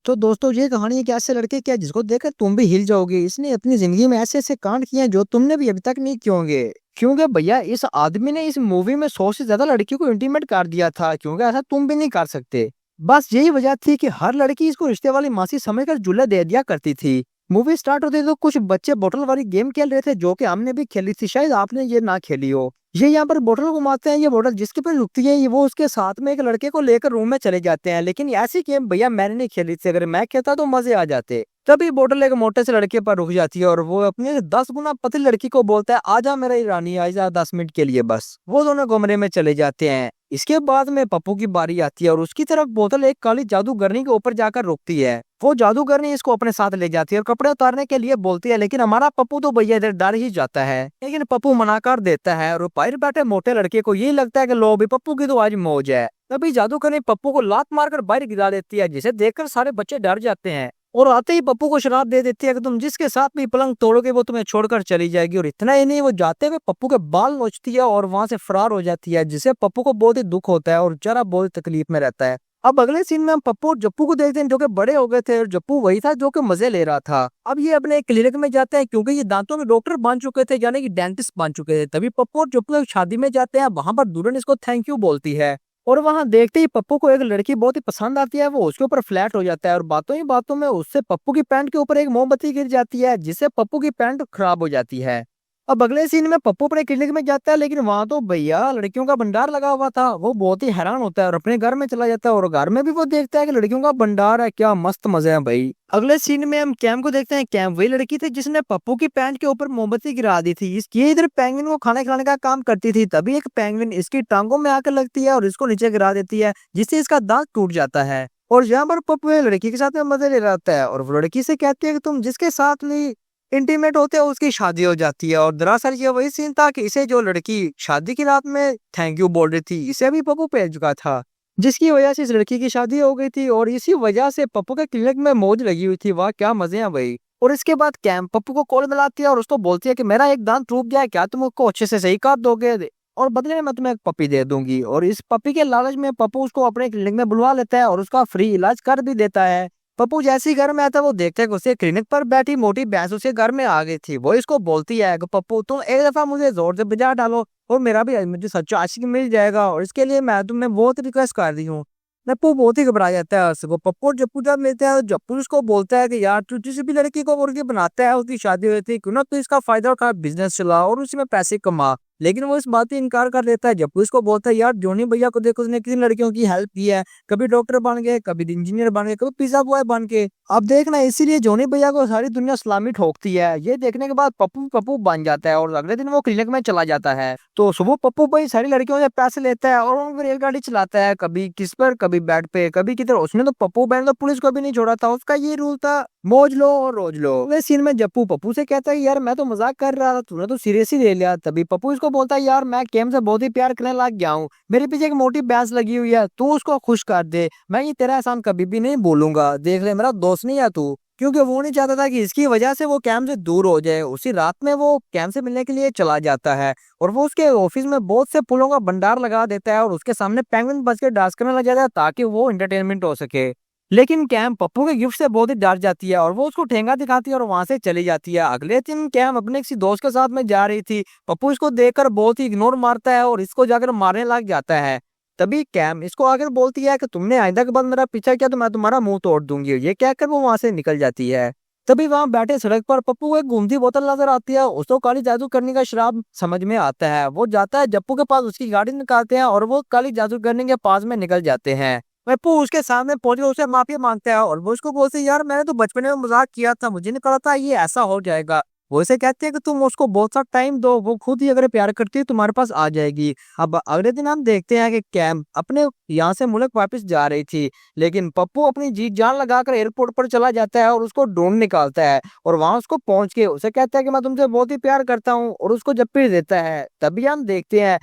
तो दोस्तों ये कहानी एक ऐसे लड़के की है जिसको देखकर तुम भी हिल जाओगे। इसने अपनी जिंदगी में ऐसे ऐसे कांड किए हैं जो तुमने भी अभी तक नहीं किए होंगे। क्योंकि भैया इस आदमी ने इस मूवी में 100 से ज्यादा लड़कियों को इंटीमेट कर दिया था, क्योंकि ऐसा तुम भी नहीं कर सकते। बस यही वजह थी कि हर लड़की इसको रिश्ते वाली मासी समझकर जुल्ले दे दिया करती थी। मूवी स्टार्ट होते तो कुछ बच्चे बोतल वाली गेम खेल रहे थे जो कि हमने भी खेली थी, शायद आपने ये ना खेली हो। ये यहाँ पर बोतल घुमाते हैं, ये बोतल जिसके पे रुकती है ये वो उसके साथ में एक लड़के को लेकर रूम में चले जाते हैं। लेकिन ऐसी गेम भैया मैंने नहीं खेली थी, अगर मैं खेलता तो मजे आ जाते। तभी बोतल एक मोटे से लड़के पर रुक जाती है और वो अपनी 10 गुना पतली लड़की को बोलता है, आजा मेरा रानी, आजा 10 मिनट के लिए बस। वो दोनों कमरे में चले जाते हैं। इसके बाद में पप्पू की बारी आती है और उसकी तरफ बोतल एक काली जादूगरनी के ऊपर जाकर रुकती है। वो जादूगरनी इसको अपने साथ ले जाती है और कपड़े उतारने के लिए बोलती है, लेकिन हमारा पप्पू तो भैया इधर डर ही जाता है। लेकिन पप्पू मना कर देता है और बाहर बैठे मोटे लड़के को यही लगता है कि लो भी पप्पू की तो आज मौज है। तभी जादूगरनी पप्पू को लात मारकर बाहर गिरा देती है, जिसे देखकर सारे बच्चे डर जाते हैं और आते ही पप्पू को शराब दे देती है कि तुम जिसके साथ भी पलंग तोड़ोगे वो तुम्हें छोड़कर चली जाएगी। और इतना ही नहीं, वो जाते हुए पप्पू के बाल नोचती है और वहां से फरार हो जाती है, जिससे पप्पू को बहुत ही दुख होता है और जरा बहुत तकलीफ में रहता है। अब अगले सीन में हम पप्पू और जप्पू को देखते हैं जो कि बड़े हो गए थे और जप्पू वही था जो कि मजे ले रहा था। अब ये अपने क्लिनिक में जाते हैं क्योंकि ये दांतों के डॉक्टर बन चुके थे, यानी कि डेंटिस्ट बन चुके थे। तभी पप्पू और जप्पू एक शादी में जाते हैं, वहां पर दुल्हन इसको थैंक यू बोलती है और वहां देखते ही पप्पू को एक लड़की बहुत ही पसंद आती है। वो उसके ऊपर फ्लैट हो जाता है और बातों ही बातों में उससे पप्पू की पैंट के ऊपर एक मोमबत्ती गिर जाती है, जिससे पप्पू की पैंट खराब हो जाती है। अब अगले सीन में पप्पू अपने क्लिनिक में जाता है, लेकिन वहां तो भैया लड़कियों का भंडार लगा हुआ था। वो बहुत ही हैरान होता है और अपने घर में चला जाता है और घर में भी वो देखता है कि लड़कियों का भंडार है, क्या मस्त मजे हैं भाई। अगले सीन में हम कैम को देखते हैं। कैम वही लड़की थी जिसने पप्पू की पैंट के ऊपर मोमबत्ती गिरा दी थी। ये इधर पेंगुइन को खाना खिलाने का काम करती थी। तभी एक पेंगुइन इसकी टांगों में आकर लगती है और इसको नीचे गिरा देती है, जिससे इसका दांत टूट जाता है। और यहाँ पर पप्पू लड़की के साथ में मजे ले रहा होता है और वो लड़की से कहती है कि तुम जिसके साथ भी इंटीमेट होते हैं उसकी शादी हो जाती है। और दरअसल ये वही सीन था कि इसे जो लड़की शादी की रात में थैंक यू बोल रही थी, इसे भी पप्पू भेज चुका था, जिसकी वजह से इस लड़की की शादी हो गई थी और इसी वजह से पप्पू के क्लिनिक में मौज लगी हुई थी। वाह क्या मजे हैं भाई। और इसके बाद कैम पप्पू को कॉल मिलाती है और उसको बोलती है कि मेरा एक दांत टूट गया है, क्या तुम उसको अच्छे से सही कर दोगे और बदले में मैं तुम्हें एक पपी दे दूंगी। और इस पपी के लालच में पप्पू उसको अपने क्लिनिक में बुलवा लेता है और उसका फ्री इलाज कर भी देता है। पप्पू जैसे ही घर में आता है वो देखता है कि उसके क्लिनिक पर बैठी मोटी भैंस उसके घर में आ गई थी। वो इसको बोलती है कि पप्पू तुम एक दफा मुझे जोर से बजा डालो और मेरा भी मुझे सच्चा आशिक मिल जाएगा, और इसके लिए मैं तुम्हें बहुत रिक्वेस्ट कर रही हूँ। पप्पू बहुत ही घबरा जाता है उसको। पप्पू और जप्पू जब मिलते हैं तो जप्पू उसको बोलता है कि यार तू किसी भी लड़की को मुर्गी बनाता है, उसकी शादी हुई थी, क्यों ना तू इसका फायदा उठा, बिजनेस चला और उसी में पैसे कमा। लेकिन वो इस बात से इनकार कर देता है। जप्पू इसको बोलता है यार जोनी भैया को देखो, उसने कितनी लड़कियों की हेल्प की है, कभी डॉक्टर बन गए, कभी इंजीनियर बन गए, कभी पिज्जा बॉय बन के। अब देखना इसीलिए जोनी भैया को सारी दुनिया सलामी ठोकती है। ये देखने के बाद पप्पू पप्पू बन जाता है और अगले दिन वो क्लिनिक में चला जाता है। तो सुबह पप्पू भाई सारी लड़कियों से पैसे लेता है और उनको रेलगाड़ी चलाता है, कभी किस पर कभी बेड पे कभी किधर। उसने तो पप्पू बहन तो पुलिस को भी नहीं छोड़ा था, उसका ये रूल था मौज लो और रोज लो। वे सीन में जप्पू पप्पू से कहता है यार मैं तो मजाक कर रहा था, तूने तो सीरियस ही ले लिया। तभी पप्पू इसको बोलता है यार मैं केम से बहुत ही प्यार करने लग गया हूँ, मेरे पीछे एक मोटी भैंस लगी हुई है, तू उसको खुश कर दे, मैं ये तेरा एहसान कभी भी नहीं भूलूंगा, देख ले मेरा दोस्त नहीं है तू। क्योंकि वो नहीं चाहता था कि इसकी वजह से वो कैम से दूर हो जाए। उसी रात में वो कैम से मिलने के लिए चला जाता है और वो उसके ऑफिस में बहुत से फूलों का भंडार लगा देता है और उसके सामने पेंगुइन बच के डांस करने लग जाता है ताकि वो एंटरटेनमेंट हो सके। लेकिन कैम पप्पू के गिफ्ट से बहुत ही डर जाती है और वो उसको ठेंगा दिखाती है और वहां से चली जाती है। अगले दिन कैम अपने किसी दोस्त के साथ में जा रही थी। पप्पू इसको देखकर बहुत ही इग्नोर मारता है और इसको जाकर मारने लग जाता है। तभी कैम इसको आकर बोलती है कि तुमने आइंदा के बाद मेरा पीछा किया तो मैं तुम्हारा मुंह तोड़ दूंगी। ये कहकर वो वहां से निकल जाती है। तभी वहां बैठे सड़क पर पप्पू को एक घूमती बोतल नजर आती है। उसको काली जादू करने का शराब समझ में आता है। वो जाता है जप्पू के पास, उसकी गाड़ी निकालते हैं और वो काली जादू करने के पास में निकल जाते हैं। पप्पू उसके सामने पहुंच उसे माफी मांगता है और वो उसको बोलते हैं यार मैंने तो बचपन में मजाक किया था, मुझे नहीं पता था ये ऐसा हो जाएगा। वो इसे कहते हैं कि तुम उसको बहुत सा टाइम दो, वो खुद ही अगर प्यार करती है तुम्हारे पास आ जाएगी। अब अगले दिन हम देखते हैं कि कैम अपने यहाँ से मुल्क वापस जा रही थी, लेकिन पप्पू अपनी जी जान लगाकर एयरपोर्ट पर चला जाता है और उसको ढूंढ निकालता है और वहां उसको पहुंच के उसे कहता है कि मैं तुमसे बहुत ही प्यार करता हूँ और उसको जप्पी देता है। तभी हम देखते हैं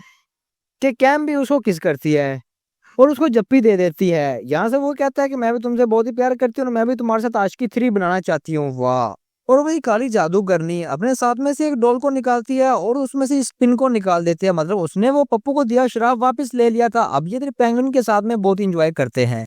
कि कैम भी उसको किस करती है और उसको जप्पी दे देती है। यहाँ से वो कहता है कि मैं भी तुमसे बहुत ही प्यार करती हूँ और मैं भी तुम्हारे साथ आशिकी 3 बनाना चाहती हूँ। वाह। और वही काली जादूगरनी अपने साथ में से एक डॉल को निकालती है और उसमें से स्पिन को निकाल देती है। मतलब उसने वो पप्पू को दिया शराब वापस ले लिया था। अब ये पेंगुइन के साथ में बहुत इंजॉय करते हैं।